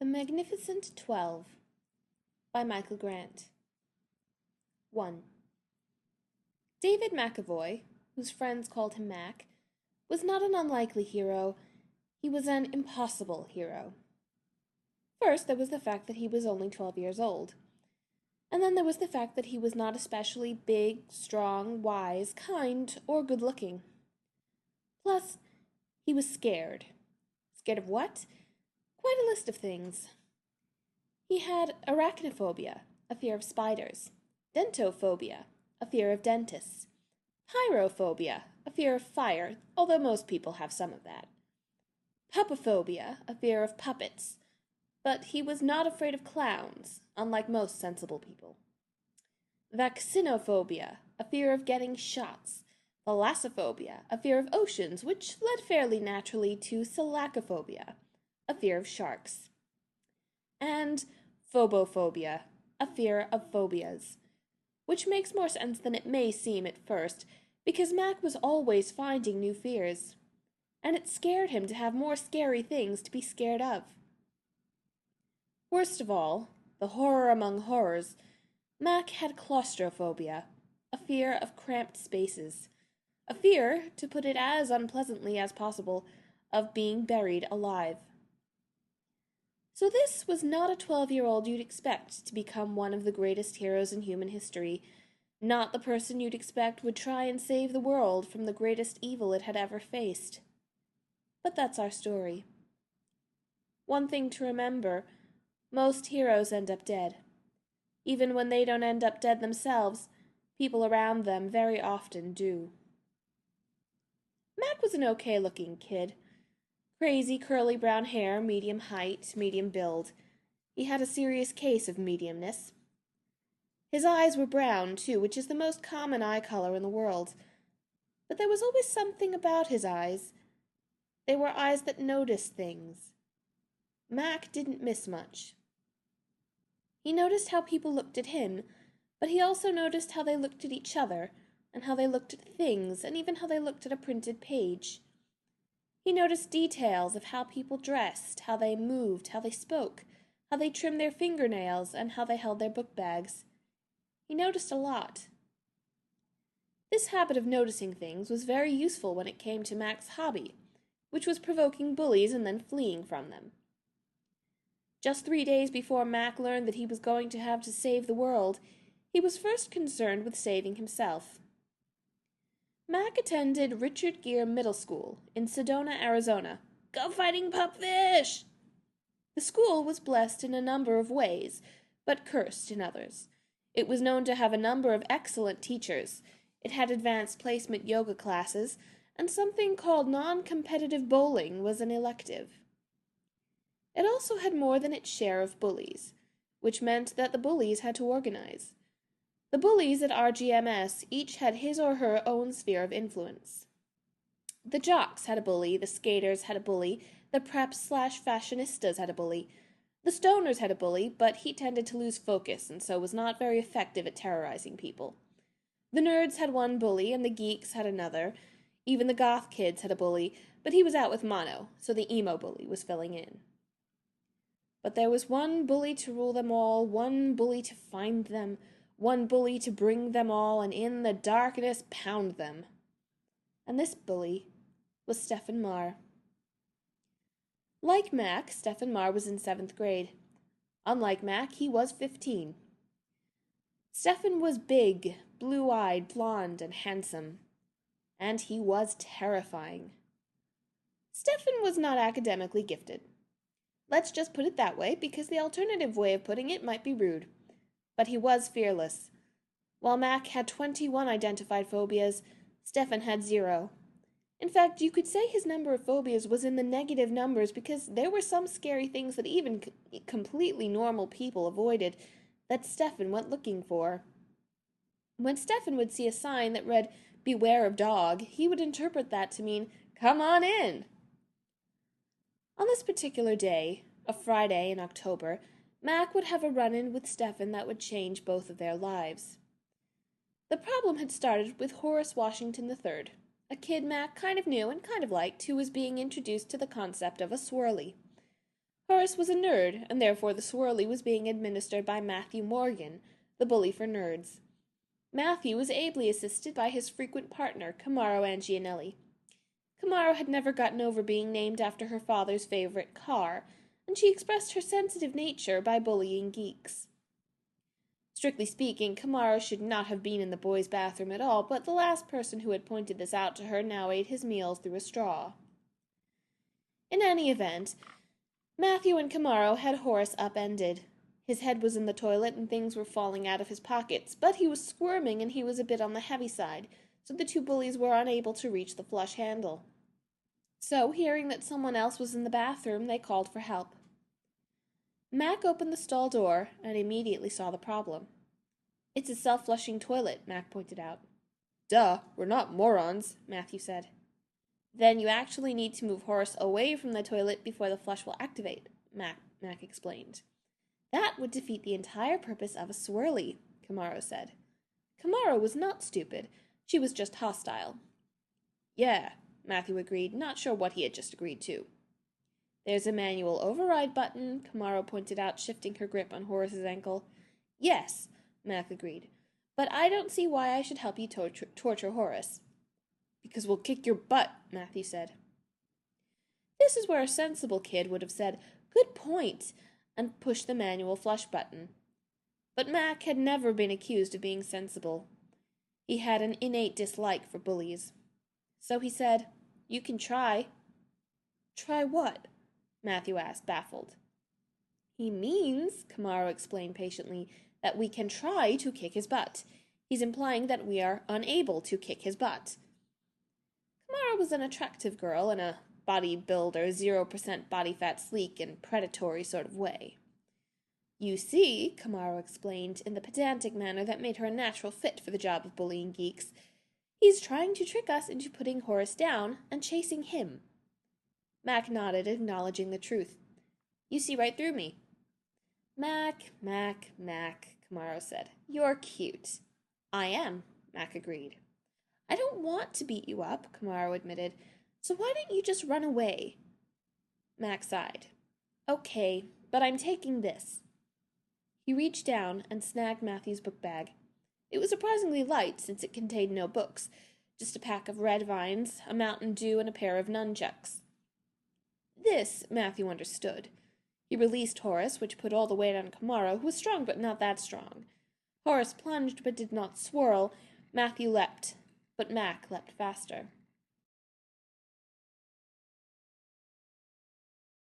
The Magnificent 12 by Michael Grant. 1. David McAvoy, whose friends called him Mac, was not an unlikely hero. He was an impossible hero. First, there was the fact that he was only 12 years old. And then there was the fact that he was not especially big, strong, wise, kind, or good-looking. Plus, he was scared. Scared of what? Quite a list of things. He had arachnophobia, a fear of spiders, dentophobia, a fear of dentists, pyrophobia, a fear of fire, although most people have some of that, puppophobia, a fear of puppets, but he was not afraid of clowns, unlike most sensible people, vaccinophobia, a fear of getting shots, thalassophobia, a fear of oceans, which led fairly naturally to salacophobia, a fear of sharks, and phobophobia, a fear of phobias, which makes more sense than it may seem at first, because Mac was always finding new fears, and it scared him to have more scary things to be scared of. Worst of all, the horror among horrors, Mac had claustrophobia, a fear of cramped spaces, a fear, to put it as unpleasantly as possible, of being buried alive. So this was not a 12-year-old you'd expect to become one of the greatest heroes in human history, not the person you'd expect would try and save the world from the greatest evil it had ever faced. But that's our story. One thing to remember, most heroes end up dead. Even when they don't end up dead themselves, people around them very often do. Mac was an okay-looking kid. Crazy curly brown hair, medium height, medium build. He had a serious case of mediumness. His eyes were brown, too, which is the most common eye color in the world. But there was always something about his eyes. They were eyes that noticed things. Mac didn't miss much. He noticed how people looked at him, but he also noticed how they looked at each other, and how they looked at things, and even how they looked at a printed page. He noticed details of how people dressed, how they moved, how they spoke, how they trimmed their fingernails, and how they held their book bags. He noticed a lot. This habit of noticing things was very useful when it came to Mac's hobby, which was provoking bullies and then fleeing from them. Just 3 days before Mac learned that he was going to have to save the world, he was first concerned with saving himself. Mac attended Richard Gere Middle School in Sedona, Arizona. Go fighting pupfish! The school was blessed in a number of ways, but cursed in others. It was known to have a number of excellent teachers. It had advanced placement yoga classes, and something called non-competitive bowling was an elective. It also had more than its share of bullies, which meant that the bullies had to organize. The bullies at RGMS each had his or her own sphere of influence. The jocks had a bully, the skaters had a bully, the preps/fashionistas had a bully. The stoners had a bully, but he tended to lose focus and so was not very effective at terrorizing people. The nerds had one bully and the geeks had another. Even the goth kids had a bully, but he was out with mono, so the emo bully was filling in. But there was one bully to rule them all, one bully to find them, one bully to bring them all, and in the darkness pound them. And this bully was Stephen Marr. Like Mac, Stephen Marr was in 7th grade. Unlike Mac, he was 15. Stephen was big, blue-eyed, blonde, and handsome. And he was terrifying. Stephen was not academically gifted. Let's just put it that way, because the alternative way of putting it might be rude. But he was fearless. While Mac had 21 identified phobias, Stephen had 0. In fact, you could say his number of phobias was in the negative numbers because there were some scary things that even completely normal people avoided that Stephen went looking for. When Stephen would see a sign that read, "Beware of dog," he would interpret that to mean, "Come on in." On this particular day, a Friday in October, Mac would have a run-in with Stephen that would change both of their lives. The problem had started with Horace Washington III, a kid Mac kind of knew and kind of liked, who was being introduced to the concept of a swirly. Horace was a nerd, and therefore the swirly was being administered by Matthew Morgan, the bully for nerds. Matthew was ably assisted by his frequent partner, Camaro Angianelli. Camaro had never gotten over being named after her father's favorite car, and she expressed her sensitive nature by bullying geeks. Strictly speaking, Camaro should not have been in the boys' bathroom at all, but the last person who had pointed this out to her now ate his meals through a straw. In any event, Matthew and Camaro had Horace upended. His head was in the toilet and things were falling out of his pockets, but he was squirming and he was a bit on the heavy side, so the two bullies were unable to reach the flush handle. So, hearing that someone else was in the bathroom, they called for help. Mac opened the stall door and immediately saw the problem. "It's a self-flushing toilet," Mac pointed out. "Duh, we're not morons," Matthew said. "Then you actually need to move Horace away from the toilet before the flush will activate," Mac explained. "That would defeat the entire purpose of a swirly," Camaro said. Camaro was not stupid. She was just hostile. "Yeah," Matthew agreed, not sure what he had just agreed to. "There's a manual override button," Camaro pointed out, shifting her grip on Horace's ankle. "Yes," Mac agreed, "but I don't see why I should help you torture Horace." "Because we'll kick your butt," Matthew said. This is where a sensible kid would have said, "Good point," and pushed the manual flush button. But Mac had never been accused of being sensible. He had an innate dislike for bullies. So he said, "You can try." "Try what?" Matthew asked, baffled. "He means," Camaro explained patiently, "that we can try to kick his butt. He's implying that we are unable to kick his butt." Camaro was an attractive girl in a bodybuilder, 0% body fat, sleek, and predatory sort of way. "You see," Camaro explained, in the pedantic manner that made her a natural fit for the job of bullying geeks, "he's trying to trick us into putting Horace down and chasing him." Mac nodded, acknowledging the truth. "You see right through me." Mac, Camaro said. "You're cute." "I am," Mac agreed. "I don't want to beat you up," Camaro admitted, "so why don't you just run away?" Mac sighed. "Okay, but I'm taking this." He reached down and snagged Matthew's book bag. It was surprisingly light, since it contained no books, just a pack of red vines, a Mountain Dew, and a pair of nunchucks. This Matthew understood. He released Horace, which put all the weight on Camaro, who was strong but not that strong. Horace plunged but did not swirl. Matthew leapt, but Mac leapt faster.